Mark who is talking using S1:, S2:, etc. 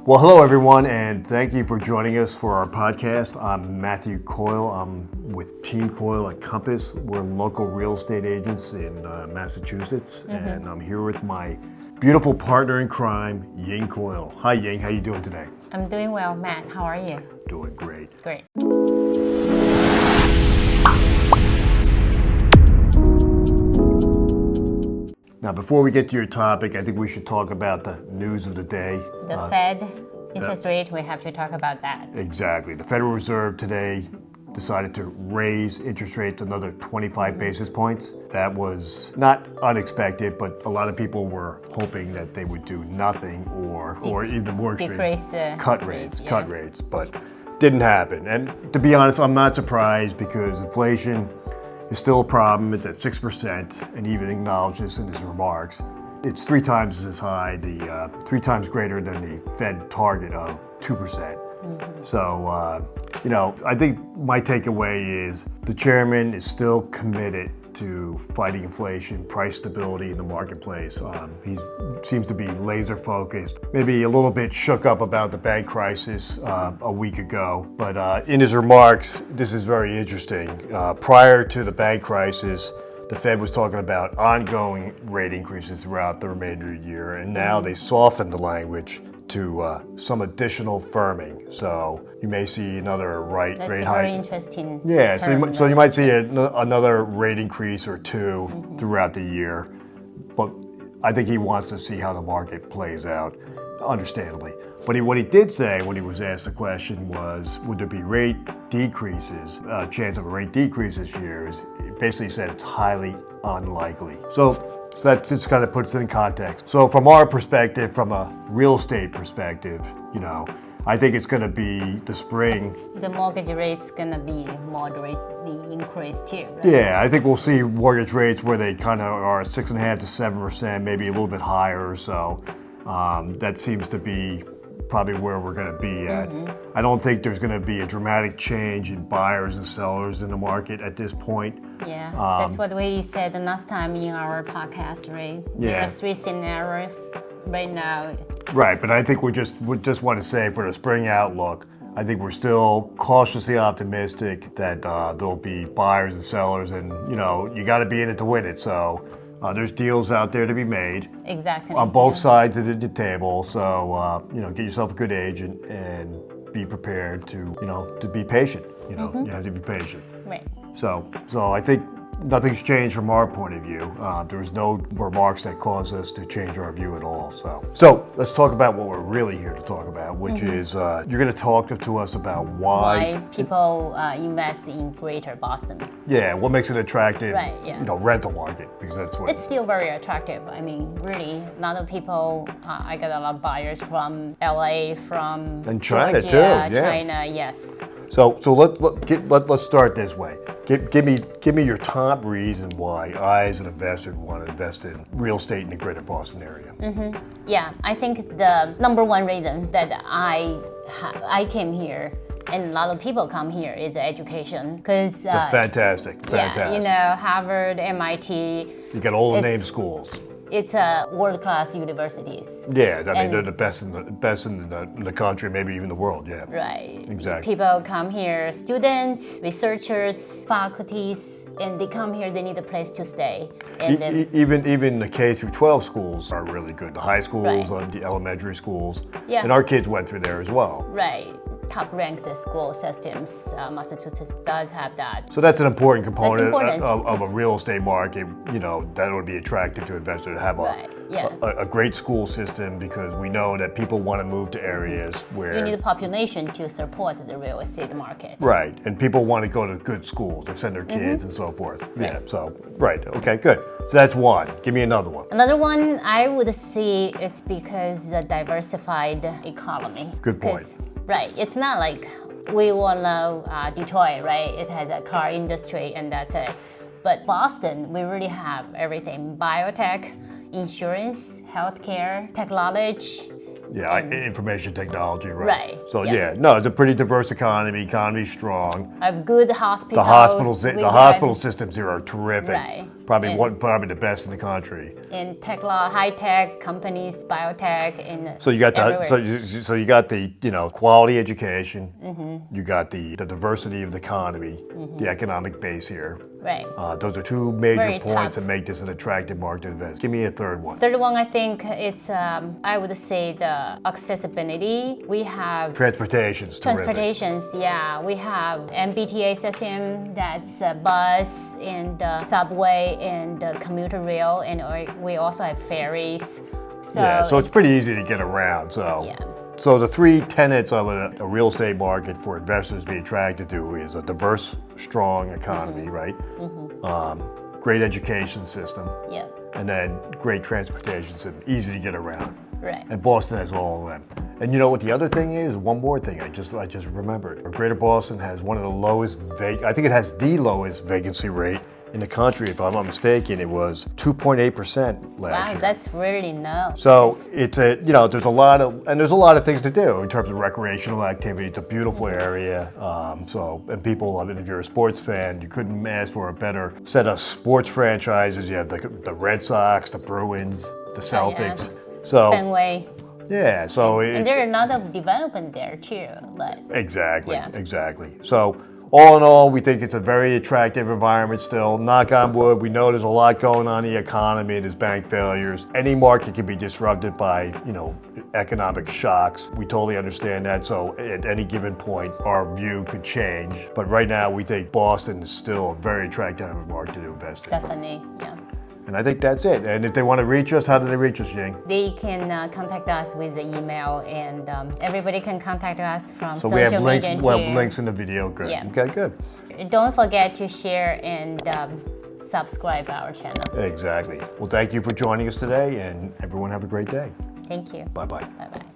S1: Well, hello everyone, and thank you for joining us for our podcast. I'm Matthew Coyle. I'm with Team Coyle at Compass. We're local real estate agents in Massachusetts, and I'm here with my beautiful partner in crime, Ying Coyle. Hi Ying, how you doing today?
S2: I'm doing well, Matt. How are you?
S1: Doing great.
S2: Great.
S1: Now, before we get to your topic, I think we should talk about the news of the day.
S2: The Fed interest rate, we have to talk about that.
S1: Exactly. The Federal Reserve today decided to raise interest rates another 25 basis points. That was not unexpected, but a lot of people were hoping that they would do nothing or even more extreme,
S2: decrease
S1: cut rates, but didn't happen. And to be honest, I'm not surprised because inflation is still a problem. It's at 6%, and he even acknowledged this in his remarks. It's 3 times as high, 3 times greater than the Fed target of 2%. So, I think my takeaway is the chairman is still committed to fighting inflation, price stability in the marketplace. He seems to be laser focused, maybe a little bit shook up about the bank crisis a week ago, but in his remarks, this is very interesting. Prior to the bank crisis, the Fed was talking about ongoing rate increases throughout the remainder of the year, and now they softened the language to some additional firming. So you may see another rate hike.
S2: That's very interesting.
S1: Yeah, so you might see another rate increase or two throughout the year. But I think he wants to see how the market plays out, understandably. But what he did say when he was asked the question was, would there be rate decreases, chance of a rate decrease this year? He basically said it's highly unlikely. So that just kind of puts it in context. So from our perspective, from a real estate perspective, I think it's going to be the spring.
S2: The mortgage rate's going to be moderately increased too, right?
S1: Yeah, I think we'll see mortgage rates where they kind of are 6.5% to 7%, maybe a little bit higher or so. That seems to be probably where we're going to be at. I don't think there's going to be a dramatic change in buyers and sellers in the market at this point.
S2: Yeah, that's what we said the last time in our podcast, right?
S1: Yeah.
S2: There are 3 scenarios right now.
S1: Right, but I think we just want to say for the spring outlook, I think we're still cautiously optimistic that there'll be buyers and sellers, and you got to be in it to win it. So there's deals out there to be made.
S2: Exactly.
S1: On both sides of the table. So get yourself a good agent and be prepared to be patient. You have to be patient.
S2: Right.
S1: So I think nothing's changed from our point of view. There's no remarks that cause us to change our view at all. So let's talk about what we're really here to talk about, which is you're going to talk to us about why
S2: people invest in Greater Boston.
S1: Yeah, what makes it attractive,
S2: right, yeah.
S1: Rental market, because that's what
S2: it's still very attractive. I mean, really, a lot of people. I got a lot of buyers from LA, from
S1: and China
S2: Georgia,
S1: too. Yeah,
S2: China, yes.
S1: So let's start this way. Give me your top reason why I, as an investor, want to invest in real estate in the Greater Boston area.
S2: Yeah, I think the number one reason that I came here and a lot of people come here is education, because
S1: fantastic.
S2: Yeah, Harvard, MIT.
S1: You got all the name schools.
S2: It's world-class universities.
S1: Yeah, I mean they're the best in the country, maybe even the world. Yeah.
S2: Right.
S1: Exactly.
S2: People come here, students, researchers, faculties, and they come here. They need a place to stay. And
S1: even the K through 12 schools are really good. The high schools,
S2: right.
S1: The elementary schools,
S2: yeah.
S1: And our kids went through there as well.
S2: Right. Top-ranked school systems. Massachusetts does have that.
S1: So that's an important component
S2: important.
S1: of a real estate market. That would be attractive to investors to have a great school system, because we know that people want to move to areas where
S2: you need a population to support the real estate market.
S1: Right, and people want to go to good schools or send their kids and so forth. Right. Yeah. So right. Okay. Good. So that's one. Give me another one.
S2: Another one I would say it's because the diversified economy.
S1: Good point.
S2: Right. It's not like we all know Detroit, right? It has a car industry and that's it. But Boston, we really have everything. Biotech, insurance, healthcare, technology.
S1: Yeah, information technology, right?
S2: Right.
S1: So it's a pretty diverse economy. Economy's strong.
S2: I have good hospitals.
S1: The hospital systems here are terrific.
S2: Right.
S1: Probably probably the best in the country.
S2: In tech law, high tech companies, biotech, in
S1: So you got the
S2: everywhere.
S1: so you got the quality education. You got the diversity of the economy, the economic base here.
S2: Right.
S1: Those are two major
S2: Very
S1: points
S2: tough.
S1: that make this an attractive market to invest. Give me a third one.
S2: Third one, I think it's I would say the accessibility. We have
S1: Transportation's terrific.
S2: transportations. Yeah, we have MBTA system. That's the bus and the subway and the commuter rail, and we also have ferries. So
S1: Yeah, so it's pretty easy to get around. So,
S2: Yeah.
S1: so the three tenets of a real estate market for investors to be attracted to is a diverse, strong economy, right? Great education system,
S2: yeah,
S1: and then great transportation system, easy to get around.
S2: right.
S1: And Boston has all of them. And you know what the other thing is? One more thing I just remembered. Greater Boston has one of the lowest I think it has the lowest vacancy rate in the country. If I'm not mistaken, it was 2.8% last
S2: Wow,
S1: year.
S2: that's really low.
S1: So it's there's a lot of things to do in terms of recreational activity. It's a beautiful area. And people, I mean, if you're a sports fan, you couldn't ask for a better set of sports franchises. You have the Red Sox, the Bruins, the Celtics. So
S2: Fenway.
S1: yeah, so
S2: And there are a lot of development there too. But
S1: exactly,
S2: Yeah.
S1: exactly. So all in all, we think it's a very attractive environment still. Knock on wood, we know there's a lot going on in the economy, there's bank failures. Any market can be disrupted by, economic shocks. We totally understand that. So at any given point, our view could change. But right now, we think Boston is still a very attractive market to invest in.
S2: definitely, yeah.
S1: And I think that's it. And if they want to reach us, how do they reach us, Ying?
S2: They can contact us with the email, and everybody can contact us from
S1: So
S2: social
S1: we have links.
S2: media
S1: We have
S2: too.
S1: links in the video. Good.
S2: Yeah.
S1: Okay, good.
S2: Don't forget to share and subscribe our channel.
S1: Exactly. Well, thank you for joining us today, and everyone have a great day.
S2: Thank you.
S1: Bye-bye.
S2: Bye-bye.